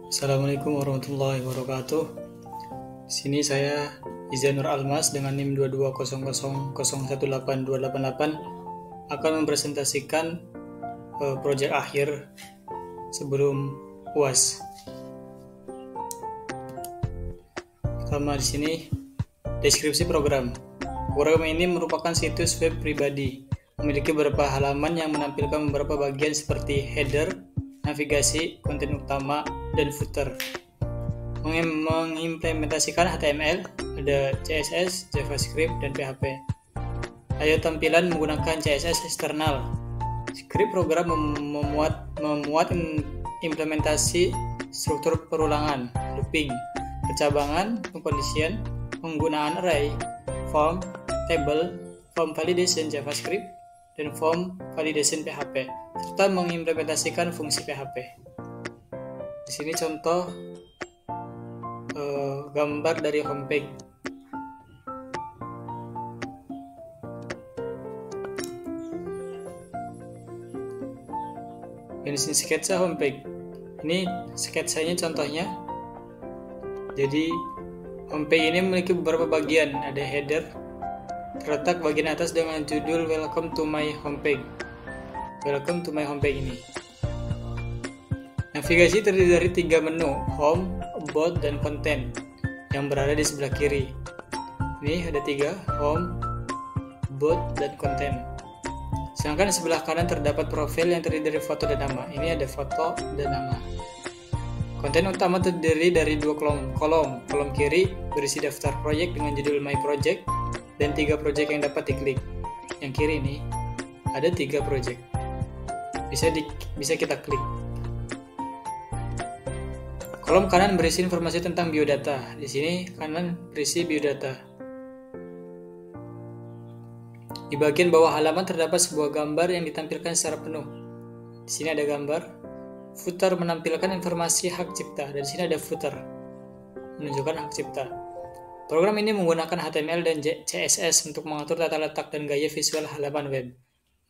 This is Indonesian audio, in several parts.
Assalamualaikum warahmatullahi wabarakatuh. Di sini saya Izanur Almas dengan NIM 2200018288 akan mempresentasikan proyek akhir sebelum UAS. Pertama di sini deskripsi program. Program ini merupakan situs web pribadi, memiliki beberapa halaman yang menampilkan beberapa bagian seperti header, navigasi, konten utama, dan footer. Mengimplementasikan HTML, ada CSS, JavaScript, dan PHP. Layout tampilan menggunakan CSS eksternal. Skrip program memuat implementasi struktur perulangan, looping, percabangan, pengkondisian, penggunaan array, form, table, form validation JavaScript, dan form validation PHP, serta mengimplementasikan fungsi PHP. Di sini contoh gambar dari homepage. Ini sketsa homepage. Ini sketsanya contohnya. Jadi homepage ini memiliki beberapa bagian. Ada header, terletak bagian atas dengan judul Welcome to my homepage. Welcome to my homepage ini. Navigasi terdiri dari 3 menu, Home, About, dan Content, yang berada di sebelah kiri. Ini ada 3, Home, About, dan Content. Sedangkan di sebelah kanan terdapat profil yang terdiri dari foto dan nama. Ini ada foto dan nama. Konten utama terdiri dari 2 kolom. Kolom kiri berisi daftar proyek dengan judul My Project, dan 3 proyek yang dapat diklik. Yang kiri ini ada 3 proyek. Bisa kita klik. Kolom kanan berisi informasi tentang biodata. Di sini kanan berisi biodata. Di bagian bawah halaman terdapat sebuah gambar yang ditampilkan secara penuh. Di sini ada gambar. Footer menampilkan informasi hak cipta. Dan di sini ada footer menunjukkan hak cipta. Program ini menggunakan HTML dan CSS untuk mengatur tata letak dan gaya visual halaman web.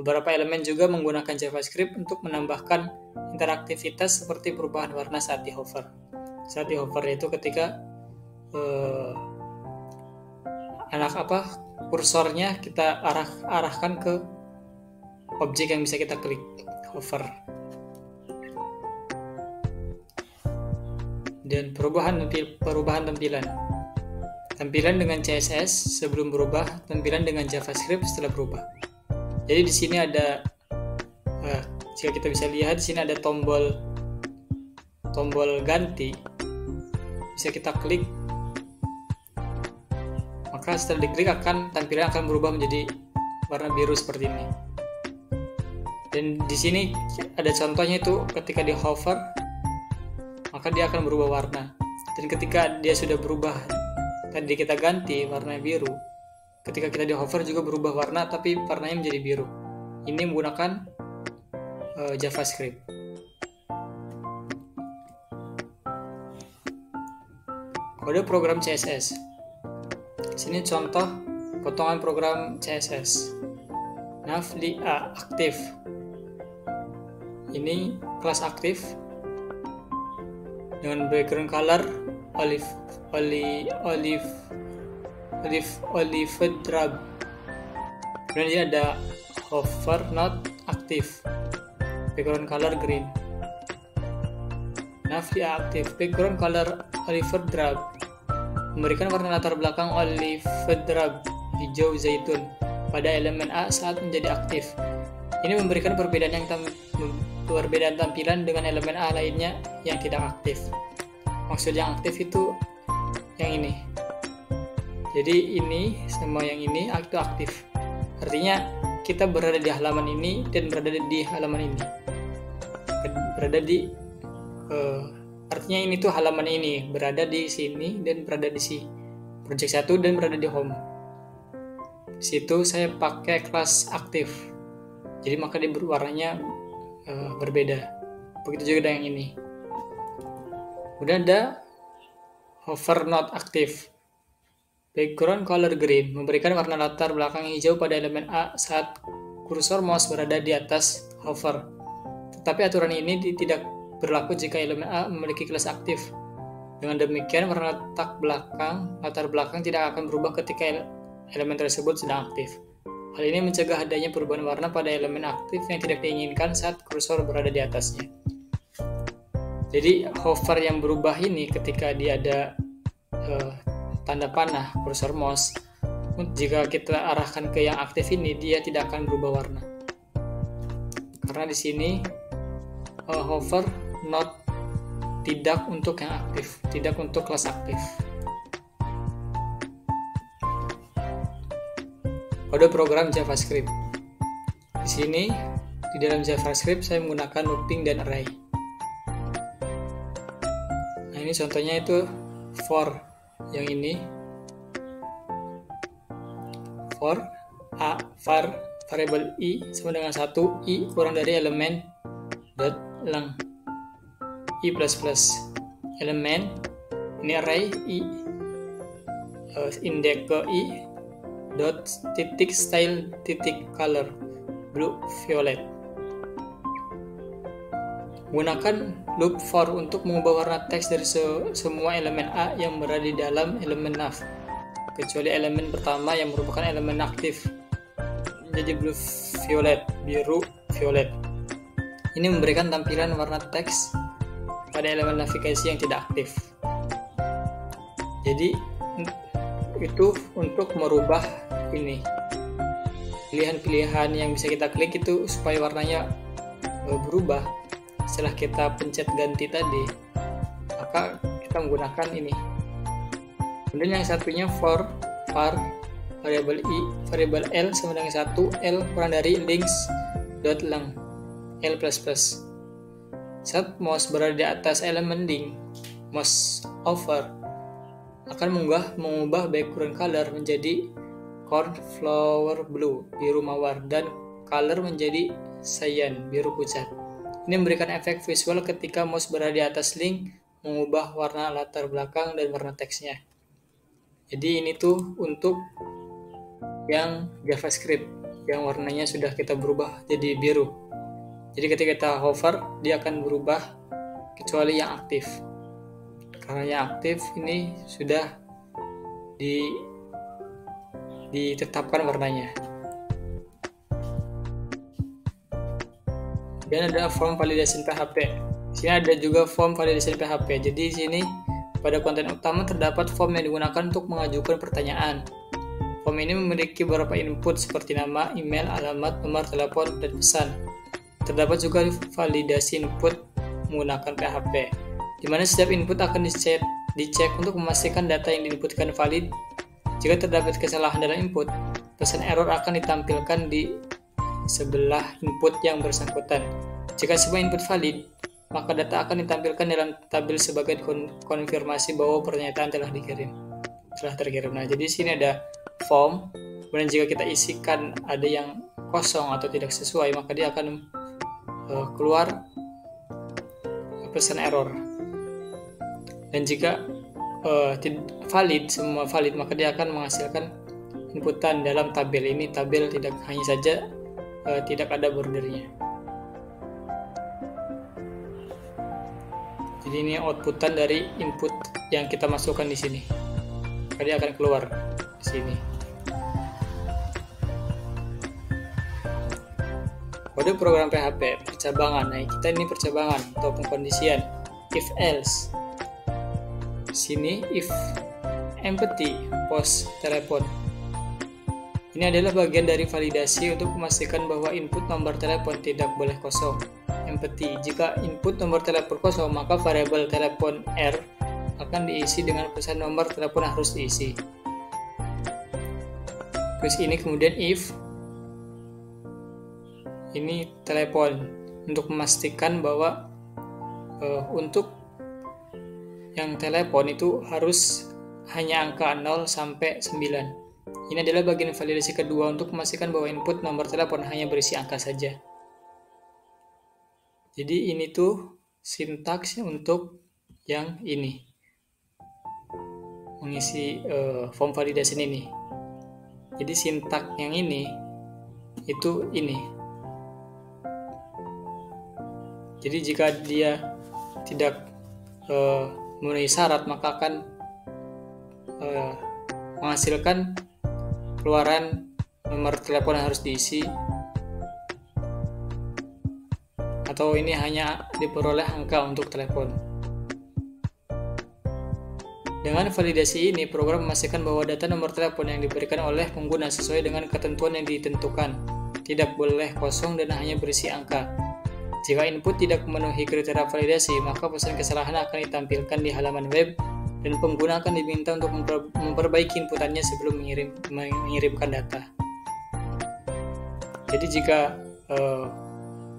Beberapa elemen juga menggunakan JavaScript untuk menambahkan interaktivitas seperti perubahan warna saat di hover. Saat di hover itu ketika kursornya kita arahkan ke objek yang bisa kita klik, hover. Dan perubahan tampilan. Tampilan dengan CSS sebelum berubah, tampilan dengan JavaScript setelah berubah. Jadi di sini ada jika kita bisa lihat di sini ada tombol ganti. Bisa kita klik. Maka setelah diklik tampilan akan berubah menjadi warna biru seperti ini. Dan di sini ada contohnya itu ketika di hover maka dia akan berubah warna. Dan ketika dia sudah berubah tadi kita ganti warna biru, ketika kita di hover juga berubah warna tapi warnanya menjadi biru. Ini menggunakan JavaScript. Kode program CSS. Sini contoh potongan program CSS. Nav.a aktif. Ini kelas aktif dengan background color olive drab. Kemudian ada hover not aktif. Background color green. Nav.a aktif. Background color olive drab. Memberikan warna latar belakang olive drab hijau zaitun pada elemen A saat menjadi aktif. Ini memberikan perbedaan tampilan dengan elemen A lainnya yang tidak aktif. Maksud yang aktif itu yang ini. Jadi ini sama yang ini itu aktif. Artinya kita berada di halaman ini dan berada di halaman ini. Artinya ini tuh halaman ini berada di sini dan berada di si project 1 dan berada di home. Di situ saya pakai kelas aktif. Jadi maka dia warnanya berbeda. Begitu juga dengan yang ini. Kemudian ada hover not aktif. Background color green memberikan warna latar belakang hijau pada elemen A saat kursor mouse berada di atas hover. Tetapi aturan ini tidak berlaku jika elemen A memiliki kelas aktif. Dengan demikian, warna latar belakang tidak akan berubah ketika elemen tersebut sedang aktif. Hal ini mencegah adanya perubahan warna pada elemen aktif yang tidak diinginkan saat kursor berada di atasnya. Jadi hover yang berubah ini ketika dia ada tanda panah kursor mouse, jika kita arahkan ke yang aktif ini, dia tidak akan berubah warna. Karena di sini hover not tidak untuk yang aktif, tidak untuk kelas aktif. Kode program JavaScript. Di sini di dalam JavaScript saya menggunakan looping dan array. Nah, ini contohnya itu for yang ini. For var variable i sama dengan 1 i kurang dari elemen dot lang i plus plus elemen ini array i index ke i dot titik style titik color blue violet. Gunakan loop for untuk mengubah warna teks dari semua elemen A yang berada di dalam elemen nav, kecuali elemen pertama yang merupakan elemen aktif, menjadi blue violet, biru violet. Ini memberikan tampilan warna teks pada elemen navigasi yang tidak aktif. Jadi itu untuk merubah ini pilihan-pilihan yang bisa kita klik itu supaya warnanya berubah. Setelah kita pencet ganti tadi, maka kita menggunakan ini. Kemudian yang satunya for var variable i variable l sama dengan 1 l kurang dari links dot lang l plus plus. Saat mouse berada di atas elemen link, mouse over akan mengubah background color menjadi cornflower blue, biru mawar, dan color menjadi cyan, biru pucat. Ini memberikan efek visual ketika mouse berada di atas link, mengubah warna latar belakang dan warna teksnya. Jadi ini tuh untuk yang JavaScript yang warnanya sudah kita berubah jadi biru. Jadi ketika kita hover, dia akan berubah kecuali yang aktif. Karena yang aktif ini sudah ditetapkan warnanya. Dan ada form validation PHP. Di sini ada juga form validation PHP. Jadi di sini pada konten utama terdapat form yang digunakan untuk mengajukan pertanyaan. Form ini memiliki beberapa input seperti nama, email, alamat, nomor telepon, dan pesan. Terdapat juga validasi input menggunakan PHP, di mana setiap input akan dicek untuk memastikan data yang diinputkan valid. Jika terdapat kesalahan dalam input, pesan error akan ditampilkan di sebelah input yang bersangkutan. Jika semua input valid, maka data akan ditampilkan dalam tabel sebagai konfirmasi bahwa pernyataan telah terkirim. Nah, jadi di sini ada form, kemudian jika kita isikan ada yang kosong atau tidak sesuai, maka dia akan keluar pesan error. Dan jika semua valid, maka dia akan menghasilkan inputan dalam tabel ini. Tabel tidak hanya saja tidak ada bordernya. Jadi ini outputan dari input yang kita masukkan di sini. Maka dia akan keluar di sini. Kode program PHP percabangan. Nah, kita ini percabangan atau pengkondisian. If else. Sini if empty post telepon. Ini adalah bagian dari validasi untuk memastikan bahwa input nomor telepon tidak boleh kosong. Empty. Jika input nomor telepon kosong, maka variabel telepon R akan diisi dengan pesan nomor telepon harus diisi. Terus ini kemudian if ini telepon untuk memastikan bahwa untuk yang telepon itu harus hanya angka 0 sampai 9. Ini adalah bagian validasi kedua untuk memastikan bahwa input nomor telepon hanya berisi angka saja. Jadi ini tuh sintaks untuk yang ini, mengisi form validation ini. Jadi sintaks yang ini itu ini. Jadi jika dia tidak memenuhi syarat, maka akan menghasilkan keluaran nomor telepon yang harus diisi, atau ini hanya diperoleh angka untuk telepon. Dengan validasi ini, program memastikan bahwa data nomor telepon yang diberikan oleh pengguna sesuai dengan ketentuan yang ditentukan, tidak boleh kosong dan hanya berisi angka. Jika input tidak memenuhi kriteria validasi, maka pesan kesalahan akan ditampilkan di halaman web dan pengguna akan diminta untuk memperbaiki inputannya sebelum mengirimkan data. Jadi jika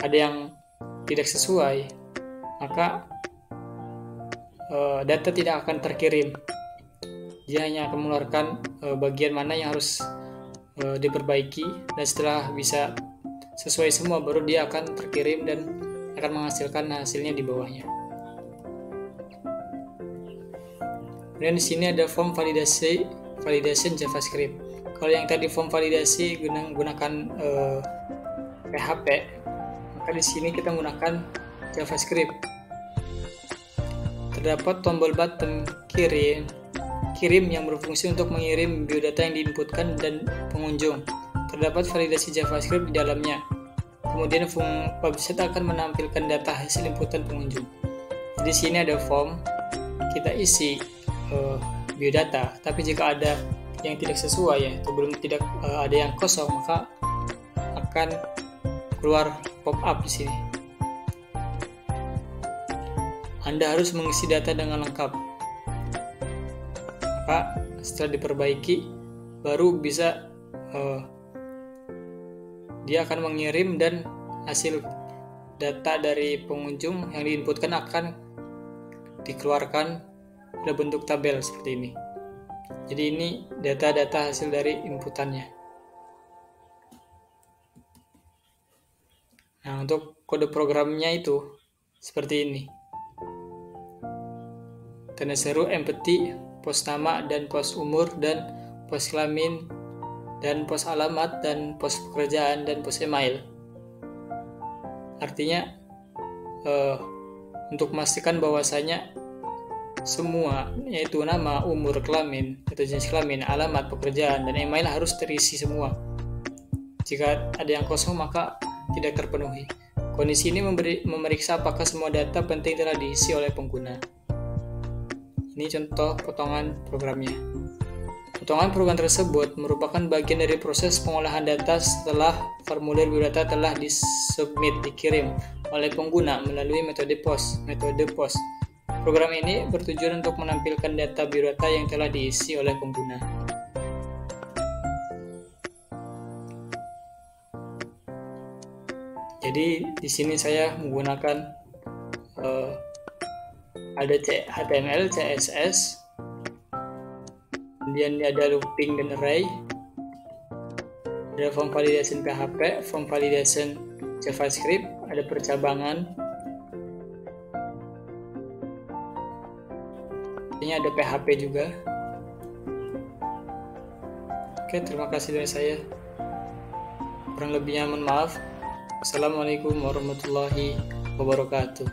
ada yang tidak sesuai, maka data tidak akan terkirim. Dia hanya akan mengeluarkan bagian mana yang harus diperbaiki, dan setelah bisa sesuai semua baru dia akan terkirim dan akan menghasilkan hasilnya di bawahnya. Kemudian di sini ada form validation JavaScript. Kalau yang tadi form validasi gunakan PHP, maka di sini kita menggunakan JavaScript. Terdapat tombol button kirim yang berfungsi untuk mengirim biodata yang diinputkan dan pengunjung. Terdapat validasi JavaScript di dalamnya. Kemudian website akan menampilkan data hasil inputan pengunjung. Di sini ada form, kita isi biodata. Tapi jika ada yang tidak sesuai, atau tidak ada yang kosong, maka akan keluar pop-up di sini. Anda harus mengisi data dengan lengkap. Maka setelah diperbaiki, baru bisa dia akan mengirim dan hasil data dari pengunjung yang diinputkan akan dikeluarkan dalam bentuk tabel seperti ini. Jadi ini data-data hasil dari inputannya. Nah, untuk kode programnya itu seperti ini. Tanda seru, empty, pos nama dan pos umur dan pos kelamin dan pos alamat dan pos pekerjaan dan pos email. Artinya untuk memastikan bahwasanya semua, yaitu nama, umur, kelamin atau jenis kelamin, alamat, pekerjaan dan email harus terisi semua. Jika ada yang kosong maka tidak terpenuhi. Kondisi ini memeriksa apakah semua data penting telah diisi oleh pengguna. Ini contoh potongan programnya. Potongan program tersebut merupakan bagian dari proses pengolahan data setelah formulir biodata telah dikirim oleh pengguna melalui metode POS. Program ini bertujuan untuk menampilkan data biodata yang telah diisi oleh pengguna. Jadi di sini saya menggunakan ada HTML, CSS, kemudian ada looping dan array, ada form validation PHP, form validation JavaScript, ada percabangan, ini ada PHP juga. Oke, terima kasih dari saya. Kurang lebihnya mohon maaf. Assalamualaikum warahmatullahi wabarakatuh.